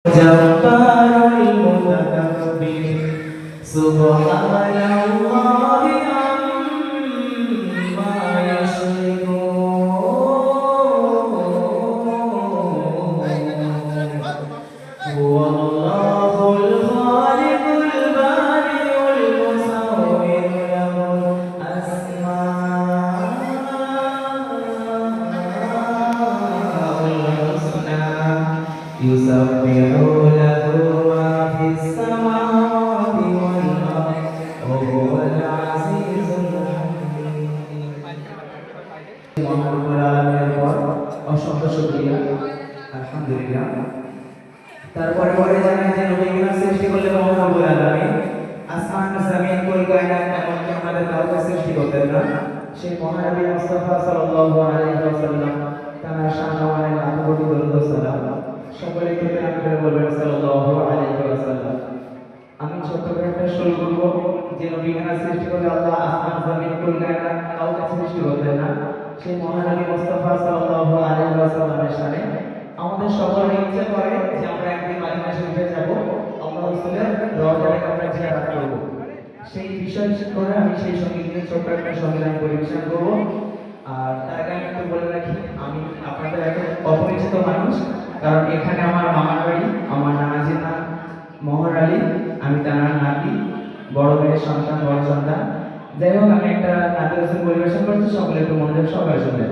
জব্বারুল মুতাকাব্বির সুবহানাল্লাহি আম্মা ইয়াশরিকুন হুয়াল্লাহুল খালিকুল বারিউল মুসাওwir লাহুল আসমাউল হুসনা ইউসাব্বিহু লাহু মা ফিস সামাওয়াতি ওয়াল আরদ ওয়া হুয়াল আজিজুল হাকীম। মহান রব্বুল আলামিনের পর অসংখ্য শুকরিয়া, আলহামদুলিল্লাহ। তারপরে পরে জানাই যে নবীগণ সৃষ্টি করলেন মহান রব্বুল আলামিন। আসমান জমিন কুল কায়নাত এমনকি আমাদের কাউকে সৃষ্টি করতেন না। সেই মহানবী মুস্তাফা সাল্লাল্লাহু আলাইহি ওয়াসাল্লাম তার শানে লাখ কোটি দরুদ ও সালাম সকলে একটু নাম করে বলবেন সাল্লাল্লাহু আলাইহি ওয়াসাল্লাম। আমি ছোট্ট করে একটা শুরু করব যে নবীগণ সৃষ্টি করলে আল্লাহ আসমান জমিন কুল কায়নাত কাউকে সৃষ্টি করতেন না। সেই মহানবী মুস্তাফা সাল্লাল্লাহু আলাইহি ওয়াসাল্লামের শানে আমাদের সকলের ইচ্ছা করে যে আমরা একদিন মদিনা শরীফে যাব, আল্লাহ রাসূলের রওজাটাকে আমরা জিয়ারত করব। সেই বিষয় করে আমি সেই সঙ্গীত নিয়ে ছোট্ট একটা সংগ্রাম পরিবেশন করব। আর তার আগে আমি একটু বলে রাখি, আমি আপনাদের একটা অপরিচিত মানুষ, কারণ এখানে আমার মামার বাড়ি, আমার নানাজির নাম মোহর আলী, আমি তার নাতি, বড় মেয়ের সন্তান, বড় সন্তান। যাই হোক, আমি একটা নাতি গান পরিবেশন করছি, সকলে একটু মনোযোগ সহকারে শুনবেন।